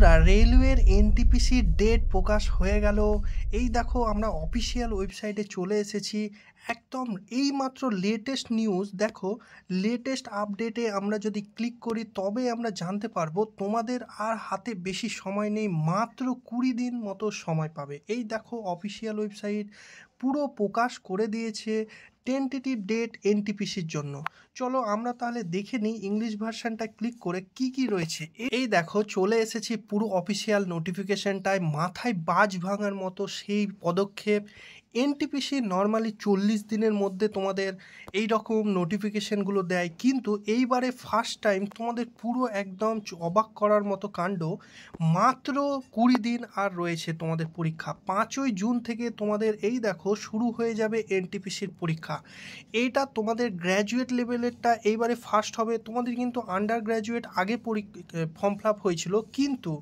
বন্ধুরা, রেলওয়ের NTPC date প্রকাশ হয়ে গেল। এই দেখো, আমরা অফিসিয়াল ওয়েবসাইটে চলে এসেছি। একদম এইমাত্র লেটেস্ট নিউজ। দেখো, লেটেস্ট আপডেটে আমরা যদি ক্লিক করি তবে আমরা জানতে পারবো তোমাদের আর হাতে বেশি সময় নেই, মাত্র 20 দিন মতো সময় পাবে। এই দেখো, অফিসিয়াল ওয়েবসাইট পুরো প্রকাশ করে দিয়েছে টেন্টেটিভ ডেট এনটিপিসির জন্য। চলো আমরা তাহলে দেখে নিই ইংলিশ ভার্সানটা ক্লিক করে কি কি রয়েছে। এই দেখো, চলে এসেছি পুরো অফিসিয়াল নোটিফিকেশনটায়। মাথায় বাজ ভাঙার মতো সেই পদক্ষেপ। এনটিপিসি নর্মালি 40 দিনের মধ্যে তোমাদের এই রকম নোটিফিকেশনগুলো দেয়, কিন্তু এইবারে ফার্স্ট টাইম তোমাদের পুরো একদম অবাক করার মতো কাণ্ড। মাত্র 20 দিন আর রয়েছে তোমাদের পরীক্ষা। 5ই জুন থেকে তোমাদের এই দেখো শুরু হয়ে যাবে এনটিপিসির পরীক্ষা। এইটা তোমাদের গ্র্যাজুয়েট লেভেলেরটা এইবারে ফার্স্ট হবে। তোমাদের কিন্তু আন্ডার গ্র্যাজুয়েট আগে ফর্ম ফিল আপ হয়েছিল, কিন্তু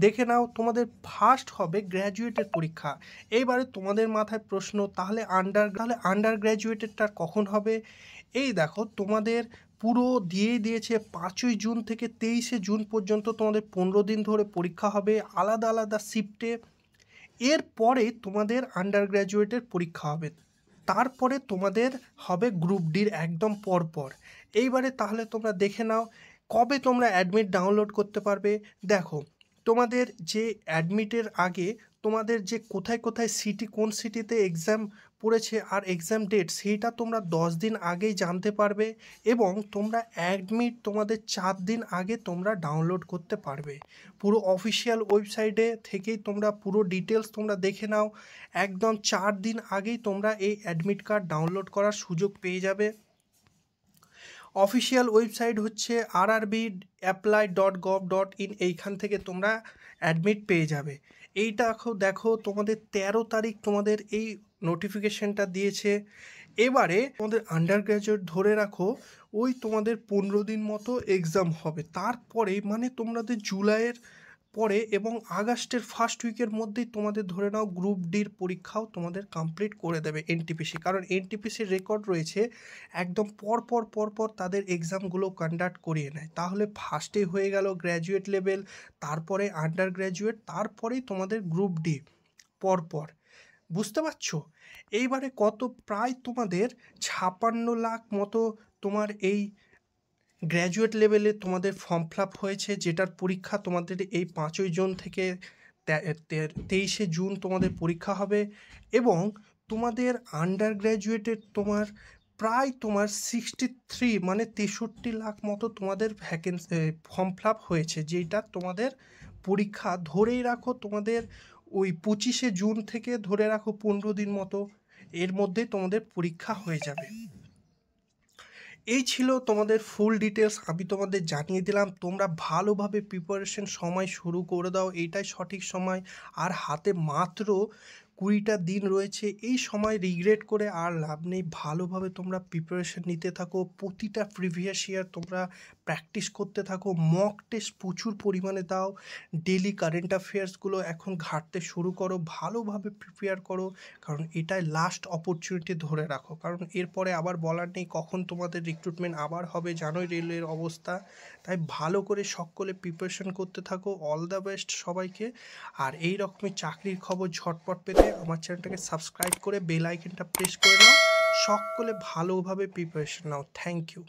দেখে নাও তোমাদের ফার্স্ট হবে গ্র্যাজুয়েটের পরীক্ষা। এইবারে তোমাদের মাথায় প্রশ্ন, তাহলে আন্ডার গ্র্যাজুয়েটেরটা কখন হবে? এই দেখো, তোমাদের পুরো দিয়েই দিয়েছে। 5ই জুন থেকে 23শে জুন পর্যন্ত তোমাদের 15 দিন ধরে পরীক্ষা হবে আলাদা আলাদা শিফটে। এরপরে তোমাদের আন্ডার গ্র্যাজুয়েটের পরীক্ষা হবে, তারপরে তোমাদের হবে গ্রুপ ডির একদম পরপর। এইবারে তাহলে তোমরা দেখে নাও কবে তোমরা অ্যাডমিট ডাউনলোড করতে পারবে। দেখো, তোমাদের যে অ্যাডমিটের আগে তোমাদের যে কোথায় কোথায় সিটি, কোন সিটিতে এক্সাম পড়েছে আর এক্সাম ডেট, সেইটা তোমরা 10 দিন আগেই জানতে পারবে। এবং তোমরা অ্যাডমিট তোমাদের 4 দিন আগে তোমরা ডাউনলোড করতে পারবে। পুরো অফিসিয়াল ওয়েবসাইটে থেকেই তোমরা পুরো ডিটেলস তোমরা দেখে নাও। একদম 4 দিন আগেই তোমরা এই অ্যাডমিট কার্ড ডাউনলোড করার সুযোগ পেয়ে যাবে। অফিসিয়াল ওয়েবসাইট হচ্ছে rrbapply.gov.in। এইখান থেকে তোমরা অ্যাডমিট পেয়ে যাবে। এইটা দেখো, তোমাদের 13 তারিখ তোমাদের এই নোটিফিকেশনটা দিয়েছে। এবারে তোমাদের আন্ডার গ্র্যাজুয়েট ধরে রাখো, ওই তোমাদের 15 দিন মতো এক্সাম হবে। তারপরে মানে তোমাদের জুলাইয়ের পরে এবং আগস্টের ফার্স্ট উইকের মধ্যেই তোমাদের ধরে নাও গ্রুপ ডির পরীক্ষাও তোমাদের কমপ্লিট করে দেবে এনটিপিসি। কারণ এনটিপিসির রেকর্ড রয়েছে একদম পরপর তাদের এক্সামগুলো কন্ডাক্ট করিয়ে নেয়। তাহলে ফার্স্টে হয়ে গেল গ্র্যাজুয়েট লেভেল, তারপরে আন্ডার গ্র্যাজুয়েট, তারপরেই তোমাদের গ্রুপ ডি পরপর। বুঝতে পারছো? এইবারে কত, প্রায় তোমাদের 56 লাখ মতো তোমার এই গ্র্যাজুয়েট লেভেলে তোমাদের ফর্ম ফিল আপ হয়েছে, যেটার পরীক্ষা তোমাদের এই 5ই জুন থেকে 23শে জুন তোমাদের পরীক্ষা হবে। এবং তোমাদের আন্ডার গ্র্যাজুয়েটের তোমার প্রায় তোমার 63 মানে 63 লাখ মতো তোমাদের ভ্যাকেন্সি ফর্ম ফিল আপ হয়েছে, যেটা তোমাদের পরীক্ষা ধরেই রাখো তোমাদের ওই 25শে জুন থেকে ধরে রাখো 15 দিন মতো, এর মধ্যে তোমাদের পরীক্ষা হয়ে যাবে। এই ছিল তোমাদের ফুল ডিটেলস, আমি তোমাদের জানিয়ে দিলাম। তোমরা ভালোভাবে প্রিপারেশন সময় শুরু করে দাও, এইটাই সঠিক সময়। আর হাতে মাত্র 20টা দিন রয়েছে। এই সময় রিগ্রেট করে আর লাভ নেই। ভালোভাবে তোমরা প্রিপারেশন নিতে থাকো, প্রতিটা প্রিভিয়াস ইয়ার তোমরা প্র্যাকটিস করতে থাকো, মক টেস্ট প্রচুর পরিমাণে দাও, ডেলি কারেন্ট অ্যাফেয়ার্সগুলো এখন ঘাঁটতে শুরু করো, ভালোভাবে প্রিপেয়ার করো। কারণ এটাই লাস্ট অপরচুনিটি ধরে রাখো, কারণ এরপরে আবার বলার নেই কখন তোমাদের রিক্রুটমেন্ট আবার হবে, জানোই রেলের অবস্থা। তাই ভালো করে সকলে প্রিপারেশন করতে থাকো। অল দ্য বেস্ট সবাইকে। আর এই রকমের চাকরির খবর ঝটপট পেতে আমার চ্যানেলটাকে সাবস্ক্রাইব করে বেল আইকনটা প্রেস করে নাও। সকলে ভালোভাবে প্রিপারেশন নাও। Thank you.